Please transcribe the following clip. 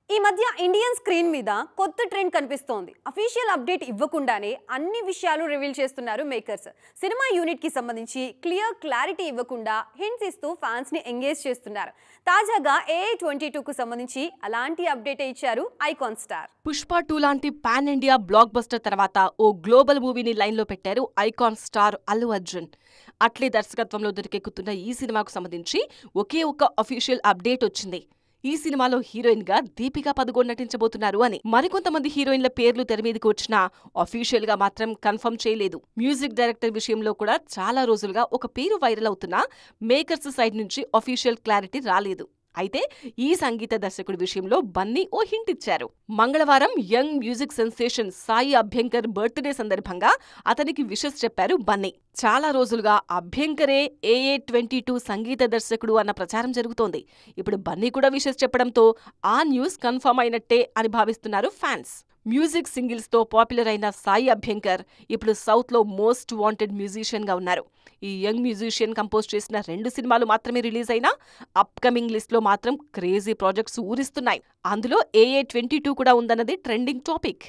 ఈ మధ్య Indian screen మీద కొత్త ట్రెండ్ కనిపిస్తోంది. అఫీషియల్ అప్డేట్ ఇవ్వకుండానే అన్ని విషయాలు రివీల్ చేస్తున్నారు మేకర్స్. సినిమా యూనిట్ కి సంబంధించి క్లారిటీ ఇవ్వకుండా హింట్స్ ఇస్తూ ఫ్యాన్స్ ని ఎంగేజ్ చేస్తున్నారు. తాజాగా AA22 కు సంబంధించి అలాంటి అప్డేట్ ఇచ్చారు ఐకాన్ స్టార్. పుష్ప 2 లాంటి పాన్ ఇండియా బ్లాక్ బస్టర్ తర్వాత ఓ గ్లోబల్ మూవీని లైన్లో పెట్టారు ఐకాన్ స్టార్ అల్లు అర్జున్. అట్లీ దర్శకత్వంలో తెరకెక్కుతున్న ఈ సినిమాకు సంబంధించి ఒకే ఒక్క అఫీషియల్ అప్డేట్ వచ్చింది. ఈ సినిమాలో హీరోయిన్ గా దీపికా పదుకోన్ నటించబోతున్నారు అని. మరికొంతమంది హీరోయిన్ల పేర్లు తెరమీదకి వచ్చినా అఫీషియల్ గా మాత్రం కన్ఫర్మ్ చేయలేదు. మ్యూజిక్ డైరెక్టర్ విషయంలో కూడా చాలా రోజులుగా ఒక పేరు వైరల్ అవుతున్నా మేకర్స్ సైడ్ నుంచి అఫీషియల్ క్లారిటీ రాలేదు. అయితే ఈ సంగీత దర్శకుడి విషయంలో బన్నీ ఓ హింట్ ఇచ్చారు. మంగళవారం young music sensation Sai Abhyankar birthday సందర్భంగా అతనికి విషెస్ చెప్పారు బన్నీ. చాలా రోజులుగా అభ్యంకరే AA22 సంగీత దర్శకుడు అన్న ప్రచారం జరుగుతోంది. ఇప్పుడు బన్నీ కూడా విషెస్ చెప్పడంతో ఆ న్యూస్ కన్ఫర్మ్ అయినట్టే అని భావిస్తున్నారు ఫ్యాన్స్. మ్యూజిక్ సింగిల్స్ తో పాపులర్ అయిన సాయి అభ్యంకర్ ఇప్పుడు సౌత్ లో మోస్ట్ వాంటెడ్ మ్యూజిషియన్ గా ఉన్నారు. ఈ యంగ్ మ్యూజిషియన్ కంపోజ్ చేసిన 2 సినిమాలు మాత్రమే రిలీజ్ అయినా అప్కమింగ్ లిస్ట్ లో మాత్రం క్రేజీ ప్రాజెక్ట్స్ ఊరిస్తున్నాయి. అందులో AA22 కూడా ఉందన్నది ట్రెండింగ్ టాపిక్.